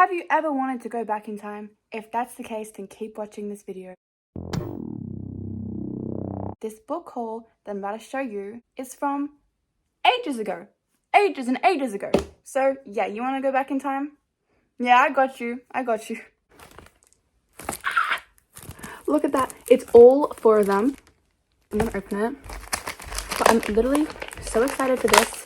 Have you ever wanted to go back in time? If that's the case, then keep watching this video. This book haul that I'm about to show you is from ages ago. Ages and ages ago. So yeah, you want to go back in time? Yeah, I got you. Look at that. It's all 4 of them. I'm gonna open it. But I'm literally so excited for this.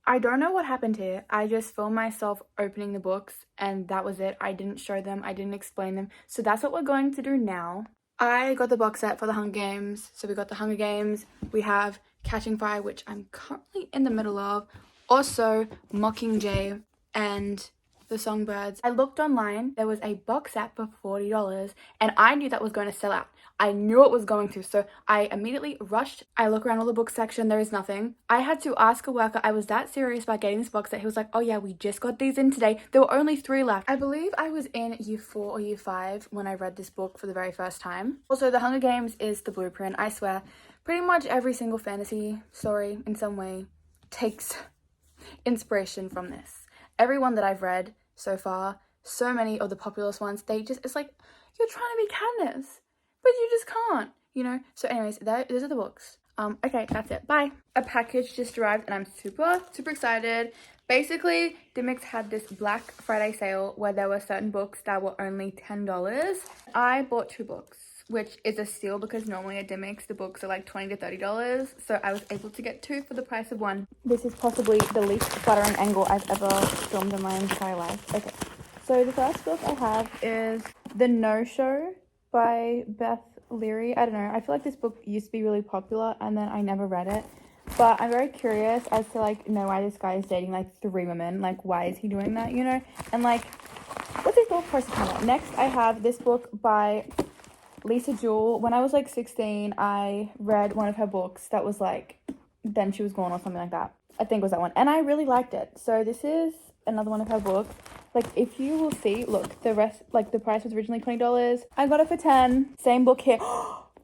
I don't know what happened here. I just filmed myself opening the books and that was it. I didn't show them. I didn't explain them. So that's what we're going to do now. I got the box set for the Hunger Games. So we got the Hunger Games. We have Catching Fire, which I'm currently in the middle of. Also, Mockingjay and the Songbirds. I looked online. There was a box set for $40 and I knew that was going to sell out. I knew it was going to, so I immediately rushed. I look around all the book section, there is nothing. I had to ask a worker. I was that serious about getting this box set. He was like, oh yeah, we just got these in today. There were only 3 left. I believe I was in year 4 or year 5 when I read this book for the very first time. Also, The Hunger Games is the blueprint. I swear, pretty much every single fantasy story in some way takes inspiration from this. Everyone that I've read so far, so many of the populous ones, it's like, you're trying to be Katniss, but you just can't, you know? So anyways, those are the books. Okay, that's it. Bye. A package just arrived and I'm super excited. Basically, Dimmicks had this Black Friday sale where there were certain books that were only $10. I bought 2 books, which is a steal because normally at Dimmicks the books are like $20 to $30. So I was able to get 2 for the price of 1. This is possibly the least flattering angle I've ever filmed in my entire life. Okay, so the first book I have is The No-Show by Beth Leary. I don't know, I feel like this book used to be really popular and then I never read it, but I'm very curious as to like know why this guy is dating like 3 women. Like, why is he doing that, you know? And like, what's his thought process on it? Next I have this book by Lisa Jewell. When I was like 16, I read one of her books that was like Then She Was Gone or something like that. I think it was that one, and I really liked it. So this is another one of her books. Like, if you will see, look, the rest, like the price was originally $20. I got it for 10. Same book here.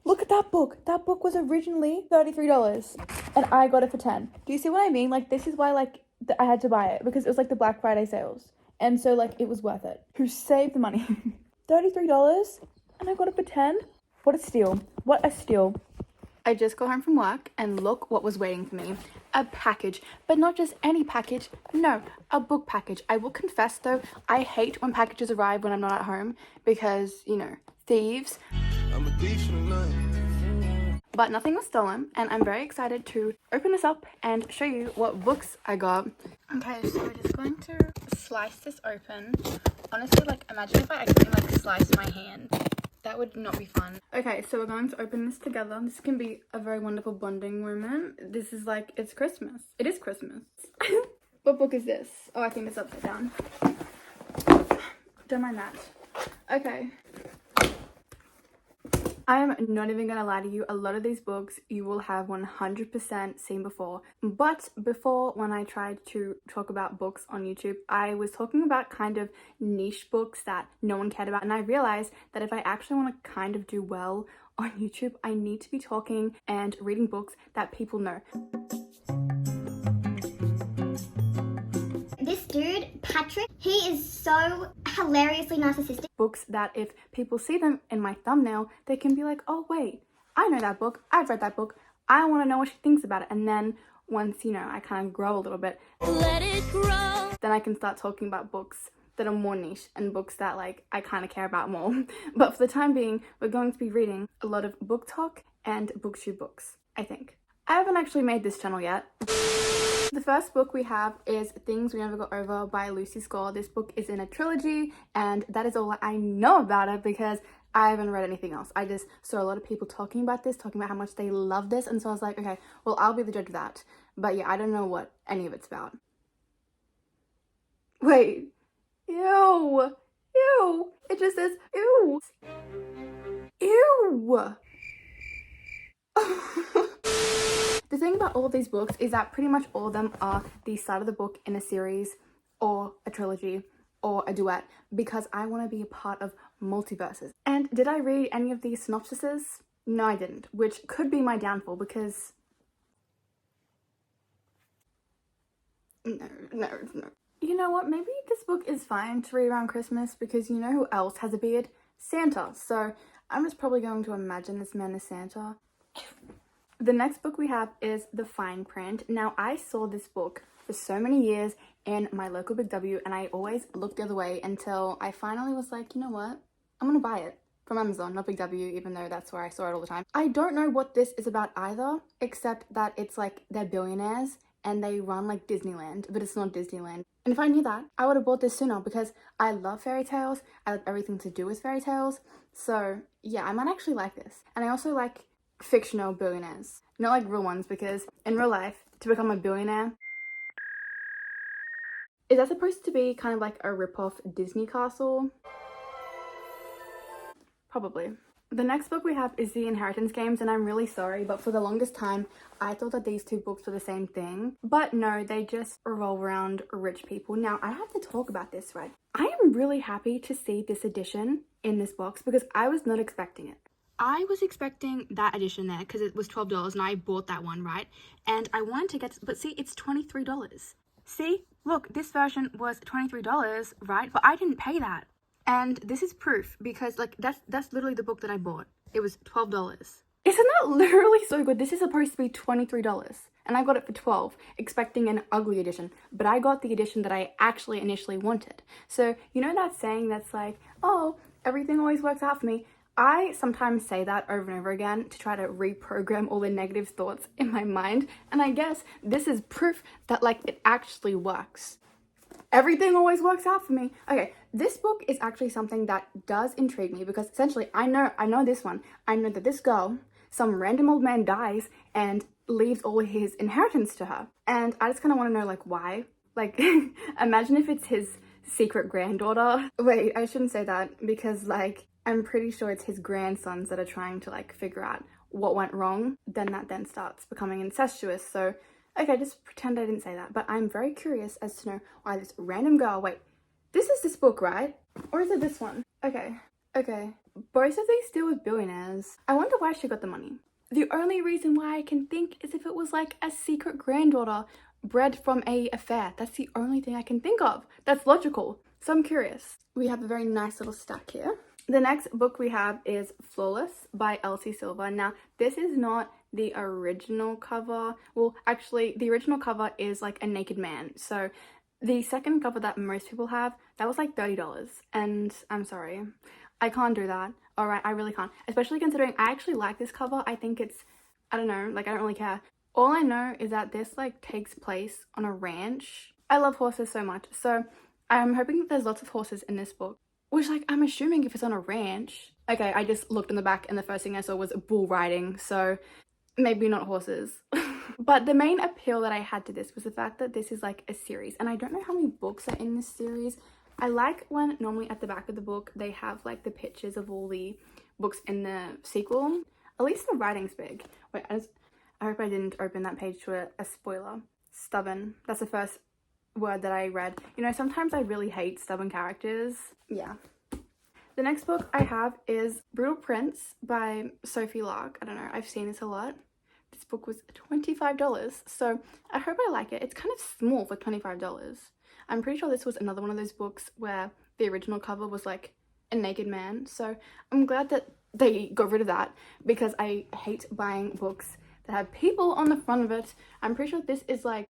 Look at that book. That book was originally $33 and I got it for 10. Do you see what I mean? Like, this is why like I had to buy it, because it was like the Black Friday sales, and so like it was worth it. Who saved the money? $33 and I got it for 10. What a steal. What a steal. I just got home from work and look what was waiting for me. A package, but not just any package. No, a book package. I will confess though, I hate when packages arrive when I'm not at home because, you know, thieves. I'm a thief for the night. But nothing was stolen and I'm very excited to open this up and show you what books I got. Okay, so we're just going to slice this open. Honestly, like, imagine if I accidentally like slice my hand. That would not be fun. Okay, so we're going to open this together. This can be a very wonderful bonding moment. This is like, it's Christmas. It is Christmas. What book is this? Oh, I think it's upside down. Don't mind that. Okay. I am not even gonna lie to you, a lot of these books you will have 100% seen before. But before, when I tried to talk about books on YouTube, I was talking about kind of niche books that no one cared about, and I realized that if I actually want to kind of do well on YouTube, I need to be talking and reading books that people know. This dude, Patrick, he is so hilariously narcissistic. Books that if people see them in my thumbnail, they can be like, oh wait, I know that book, I've read that book, I want to know what she thinks about it. And then once, you know, I kind of grow a little bit, let it grow, then I can start talking about books that are more niche and books that like I kind of care about more. But for the time being, we're going to be reading a lot of book talk and booktube books, I think. I haven't actually made this channel yet. The first book we have is Things We Never Got Over by Lucy Score. This book is in a trilogy and that is all I know about it because I haven't read anything else. I just saw a lot of people talking about this, talking about how much they love this, and so I was like, okay, well, I'll be the judge of that. But yeah, I don't know what any of it's about. Wait. Ew. Ew. It just says ew. Ew. The thing about all of these books is that pretty much all of them are the start of the book in a series or a trilogy or a duet, because I want to be a part of multiverses. And did I read any of these synopsises? No, I didn't, which could be my downfall because no. You know what, maybe this book is fine to read around Christmas because you know who else has a beard? Santa. So I'm just probably going to imagine this man as Santa. The next book we have is The Fine Print. Now, I saw this book for so many years in my local Big W, and I always looked the other way until I finally was like, you know what? I'm gonna buy it from Amazon, not Big W, even though that's where I saw it all the time. I don't know what this is about either, except that it's like they're billionaires and they run like Disneyland, but it's not Disneyland. And if I knew that, I would have bought this sooner because I love fairy tales. I love everything to do with fairy tales. So yeah, I might actually like this. And I also like fictional billionaires, not like real ones, because in real life, to become a billionaire, is that supposed to be kind of like a rip-off Disney castle? Probably. The next book we have is The Inheritance Games, and I'm really sorry, but for the longest time, I thought that these two books were the same thing. But no, they just revolve around rich people. Now, I have to talk about this, right? I am really happy to see this edition in this box because I was not expecting it. I was expecting that edition there because it was $12 and I bought that one, right? And I wanted to get, but see, it's $23. See, look, this version was $23, right? But I didn't pay that. And this is proof because like that's literally the book that I bought. It was $12. Isn't that literally so good? This is supposed to be $23 and I got it for $12, expecting an ugly edition, but I got the edition that I actually initially wanted. So you know that saying that's like, oh, everything always works out for me. I sometimes say that over and over again to try to reprogram all the negative thoughts in my mind, and I guess this is proof that like it actually works. Everything always works out for me. Okay, this book is actually something that does intrigue me because essentially I know this one. I know that this girl, some random old man dies and leaves all his inheritance to her. And I just kind of want to know like why. Like imagine if it's his secret granddaughter. Wait, I shouldn't say that because like I'm pretty sure it's his grandsons that are trying to like figure out what went wrong. Then that then starts becoming incestuous. So okay, just pretend I didn't say that, but I'm very curious as to know why this random girl, wait, this is this book, right? Or is it this one? Okay. Both of these deal with billionaires. I wonder why she got the money. The only reason why I can think is if it was like a secret granddaughter bred from a affair. That's the only thing I can think of. That's logical. So I'm curious. We have a very nice little stack here. The next book we have is Flawless by Elsie Silver. Now, this is not the original cover. Well, actually, the original cover is like a naked man. So the second cover that most people have, that was like $30. And I'm sorry, I can't do that. All right, I really can't. Especially considering I actually like this cover. I think it's, I don't know, like I don't really care. All I know is that this like takes place on a ranch. I love horses so much. So I'm hoping that there's lots of horses in this book. Which, like, I'm assuming if it's on a ranch. Okay, I just looked in the back and the first thing I saw was bull riding, so maybe not horses. But the main appeal that I had to this was the fact that this is like a series, and I don't know how many books are in this series. I like when normally at the back of the book they have like the pictures of all the books in the sequel. At least the writing's big. Wait, I hope I didn't open that page to a spoiler. Stubborn. That's the first word that I read. You know, sometimes I really hate stubborn characters. Yeah. The next book I have is Brutal Prince by Sophie Lark. I don't know, I've seen this a lot. This book was $25, so I hope I like it. It's kind of small for $25. I'm pretty sure this was another one of those books where the original cover was like a naked man, so I'm glad that they got rid of that because I hate buying books that have people on the front of it. I'm pretty sure this is like,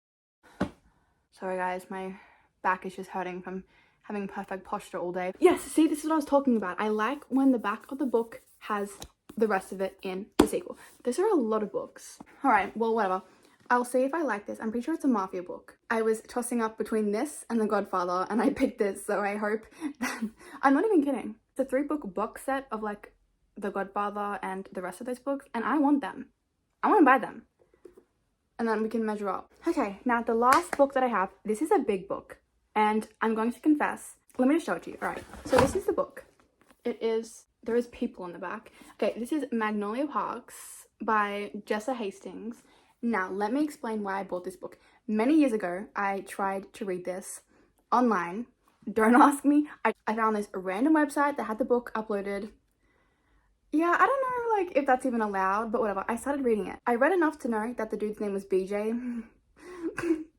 sorry guys, my back is just hurting from having perfect posture all day. Yes, see, this is what I was talking about. I like when the back of the book has the rest of it in the sequel. These are a lot of books. All right, well, whatever. I'll see if I like this. I'm pretty sure it's a mafia book. I was tossing up between this and The Godfather, and I picked this, so I hope that... I'm not even kidding. It's a 3-book box set of, like, The Godfather and the rest of those books, and I want them. I want to buy them. And then we can measure up. Okay, now the last book that I have, this is a big book. And I'm going to confess, let me just show it to you. All right, so this is the book. There is people on the back. Okay, this is Magnolia Parks by Jessa Hastings. Now, let me explain why I bought this book. Many years ago, I tried to read this online Don't ask me. I found this random website that had the book uploaded. Yeah, I don't know like if that's even allowed, but whatever. I started reading it. I read enough to know that the dude's name was BJ.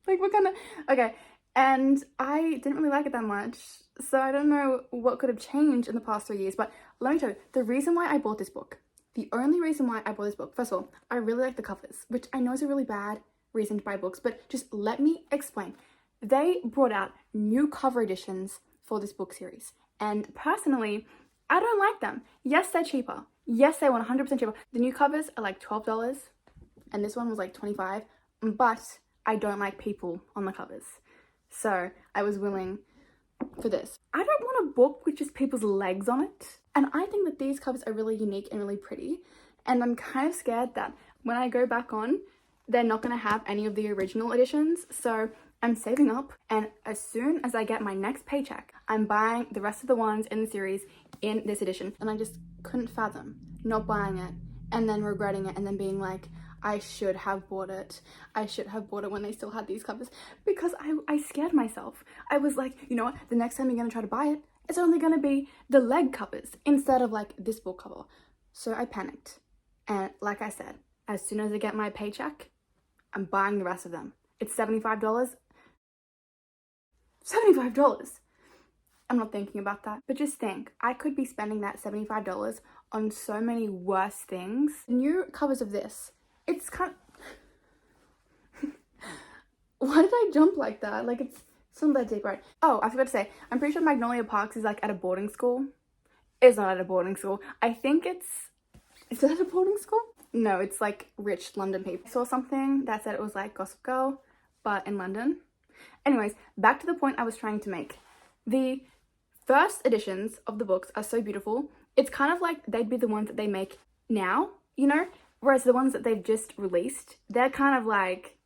Like what kind of, okay. And I didn't really like it that much. So I don't know what could have changed in the past 3 years, but let me tell you, the reason why I bought this book, the only reason why I bought this book, first of all, I really like the covers, which I know is a really bad reason to buy books, but just let me explain. They brought out new cover editions for this book series. And personally, I don't like them. Yes, they're cheaper. Yes, they were 100% cheaper. The new covers are like $12 and this one was like $25, but I don't like people on the covers. So I was willing for this. I don't want a book with just people's legs on it. And I think that these covers are really unique and really pretty. And I'm kind of scared that when I go back on, they're not going to have any of the original editions. So I'm saving up, and as soon as I get my next paycheck, I'm buying the rest of the ones in the series in this edition. And I just couldn't fathom not buying it and then regretting it and then being like, I should have bought it. I should have bought it when they still had these covers, because I scared myself. I was like, you know what, the next time you're gonna try to buy it, it's only gonna be the leg covers instead of like this book cover. So I panicked. And like I said, as soon as I get my paycheck, I'm buying the rest of them. It's $75. $75. I'm not thinking about that, but just think, I could be spending that $75 on so many worse things. New covers of this, it's kind of... Why did I jump like that? Like it's not that deep, right? Oh, I forgot to say, I'm pretty sure Magnolia Parks is like at a boarding school. It's not at a boarding school. I think is it at a boarding school? No, it's like rich London people. I saw something that said it was like Gossip Girl, but in London. Anyways, back to the point I was trying to make. The first editions of the books are so beautiful. It's kind of like they'd be the ones that they make now, you know? Whereas the ones that they've just released, they're kind of like,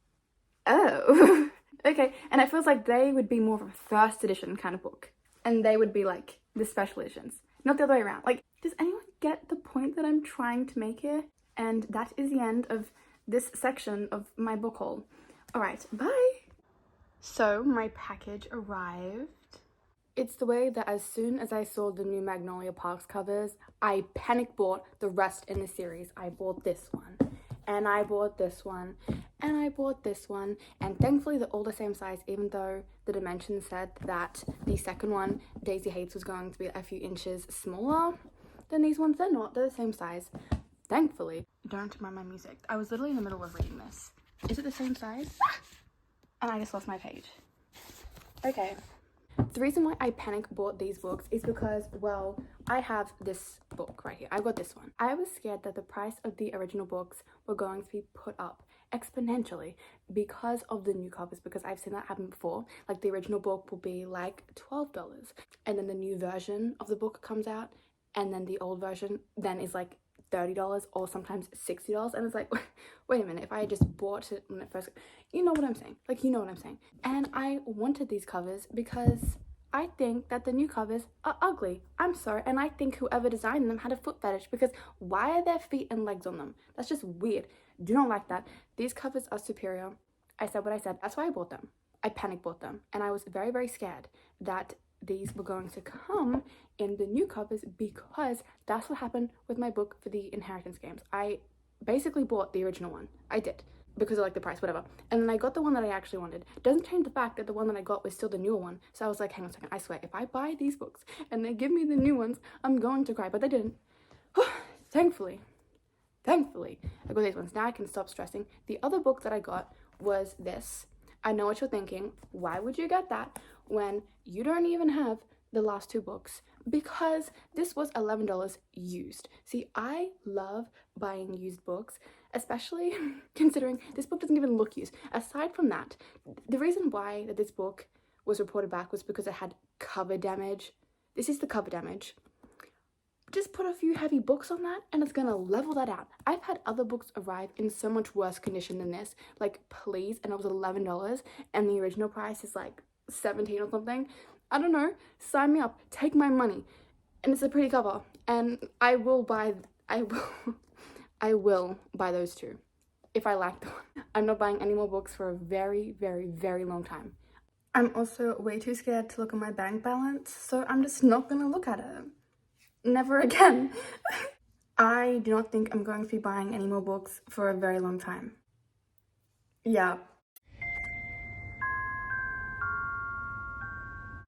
oh, okay. And it feels like they would be more of a first edition kind of book. And they would be like the special editions, not the other way around. Like, does anyone get the point that I'm trying to make here? And that is the end of this section of my book haul. All right, bye. So my package arrived. It's the way that as soon as I saw the new Magnolia Parks covers, I panic bought the rest in the series. I bought this one, and I bought this one, and I bought this one, and thankfully they're all the same size, even though the dimensions said that the second one, Daisy Hates, was going to be a few inches smaller than these ones. They're not, they're the same size, thankfully. Don't mind my music. I was literally in the middle of reading this. Is it the same size? And I just lost my page. Okay. The reason why I panic bought these books is because, well, I have this book right here. I got this one. I was scared that the price of the original books were going to be put up exponentially because of the new covers, because I've seen that happen before. Like the original book will be like $12, and then the new version of the book comes out, and then the old version then is like $30 or sometimes $60, and it's like, wait a minute, if I had just bought it when it first, you know what I'm saying, like, you know what I'm saying. And I wanted these covers because I think that the new covers are ugly. I'm sorry, and I think whoever designed them had a foot fetish, because why are there feet and legs on them? That's just weird. Do not like that. These covers are superior. I said what I said. That's why I bought them. I panic bought them, and I was very, very scared that these were going to come in the new covers, because that's what happened with my book for the inheritance games. I basically bought the original one. I did, because I like the price, whatever. And then I got the one that I actually wanted. Doesn't change the fact that the one that I got was still the newer one. So I was like, hang on a second, I swear, if I buy these books and they give me the new ones, I'm going to cry. But they didn't. Thankfully, I got these ones. Now I can stop stressing. The other book that I got was this. I know what you're thinking. Why would you get that when you don't even have the last two books? Because this was $11 used. See, I love buying used books, especially considering this book doesn't even look used. Aside from that, the reason why that this book was reported back was because it had cover damage. This is the cover damage. Just put a few heavy books on that and it's gonna level that out. I've had other books arrive in so much worse condition than this. Like, please, and it was $11 and the original price is like $17 or something. I don't know, sign me up, take my money. And it's a pretty cover, and I will buy those two if I like them. I'm not buying any more books for a very, very, very long time. I'm also way too scared to look at my bank balance, so I'm just not gonna look at it. Never again. I do not think I'm going to be buying any more books for a very long time. Yeah,